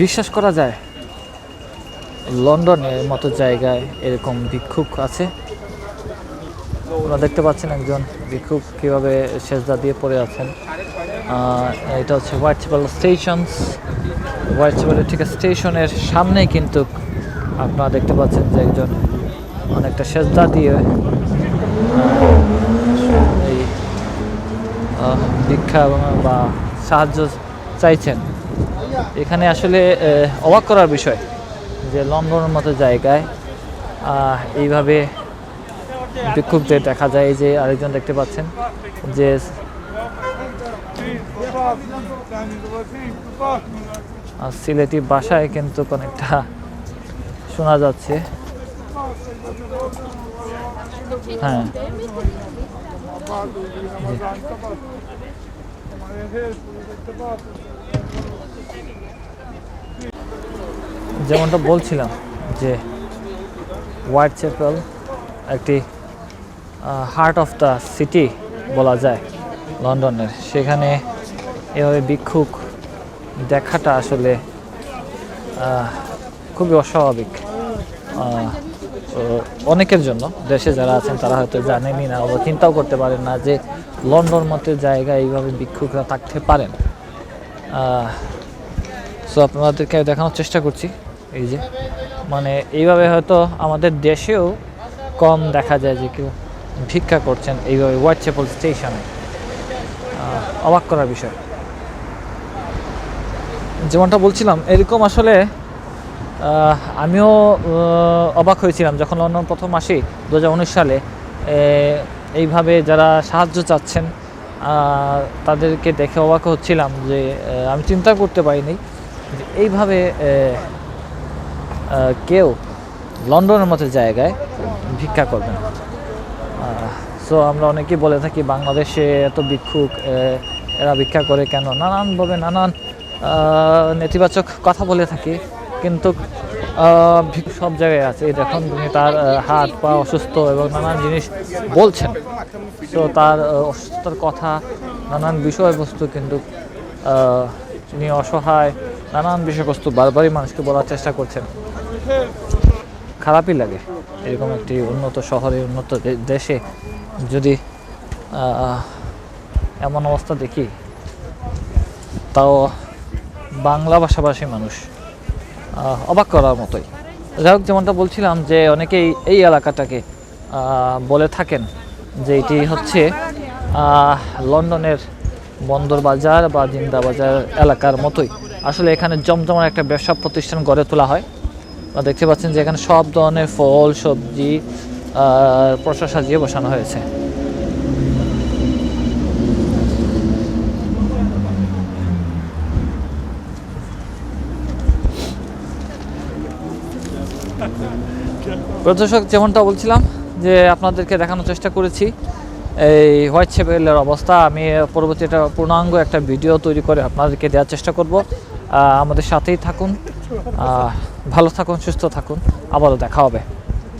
বিশ্বাস করা যায় লন্ডনের মতো জায়গায় এরকম ভিক্ষুক আছে। আপনারা দেখতে পাচ্ছেন একজন ভিক্ষুক কীভাবে সেজদা দিয়ে পড়ে আছেন। এটা হচ্ছে হোয়াইটচ্যাপেল স্টেশনস। হোয়াইটচ্যাপেলের ঠিক স্টেশনের সামনেই কিন্তু আপনারা দেখতে পাচ্ছেন যে একজন অনেকটা সেজদা দিয়ে এই ভিক্ষা বা সাহায্য চাইছেন। এখানে আসলে অবাক করার বিষয় যে লন্ডনের মতো জায়গায় এইভাবে ভিক্ষুকদের দেখা যায়। এই যে আরেকজন দেখতে পাচ্ছেন যে সিলেটি ভাষায় কিন্তু অনেকটা শোনা যাচ্ছে। হ্যাঁ, যেমনটা বলছিলাম যে হোয়াইটচ্যাপেল একটি হার্ট অফ দ্য সিটি বলা যায় লন্ডনের। সেখানে এভাবে ভিক্ষুক দেখাটা আসলে খুবই অস্বাভাবিক অনেকের জন্য। দেশে যারা আছেন তারা হয়তো জানেনই না বা চিন্তাও করতে পারেন না যে লন্ডন মতো জায়গায় এইভাবে ভিক্ষুকরা থাকতে পারেন। সো আপনাদেরকে দেখানোর চেষ্টা করছি। এই যে মানে এইভাবে হয়তো আমাদের দেশেও কম দেখা যায় যে কেউ ভিক্ষা করছেন এইভাবে হোয়াইটচ্যাপেল স্টেশনে। অবাক করার বিষয়। যেমনটা বলছিলাম এরকম আসলে আমিও অবাক হয়েছিলাম যখন লন্ডন প্রথম আসি 2019 সালে। এইভাবে যারা সাহায্য চাচ্ছেন তাদেরকে দেখে অবাক হচ্ছিলাম যে আমি চিন্তা করতে পারিনি যে এইভাবে কেউ লন্ডনের মতো জায়গায় ভিক্ষা করবেন। সো আমরা অনেকেই বলে থাকি বাংলাদেশে এত ভিক্ষুক, এরা ভিক্ষা করে কেন, নানানভাবে নানান নেতিবাচক কথা বলে থাকি। কিন্তু সব জায়গায় আছে। দেখুন তিনি তার হাত পা অসুস্থ এবং নানান জিনিস বলছেন। তো তার অসুস্থতার কথা, নানান বিষয়বস্তু কিন্তু তিনি অসহায়, নানান বিষয়বস্তু বারবারই মানুষকে বলার চেষ্টা করছেন। খারাপই লাগে এরকম একটি উন্নত শহরে, উন্নত দেশে যদি এমন অবস্থা দেখি, তাও বাংলা ভাষাভাষী মানুষ। অবাক করার মতোই। যাই হোক, যেমনটা বলছিলাম যে অনেকেই এই এলাকাটাকে বলে থাকেন যে এটি হচ্ছে লন্ডনের বন্দর বাজার বা জিন্দা বাজার এলাকার মতোই। আসলে এখানে জমজমার একটা ব্যবসা প্রতিষ্ঠান গড়ে তোলা হয়। দেখতে পাচ্ছেন যে এখানে সব ধরনের ফল, সবজি পসরা সাজিয়ে বসানো হয়েছে। দর্শক, যেমনটা বলছিলাম যে আপনাদেরকে দেখানোর চেষ্টা করেছি এই হোয়াইটচ্যাপেলের অবস্থা। আমি পরবর্তী একটা পূর্ণাঙ্গ একটা ভিডিও তৈরি করে আপনাদেরকে দেওয়ার চেষ্টা করব। আমাদের সাথেই থাকুন, ভালো থাকুন, সুস্থ থাকুন। আবারও দেখা হবে।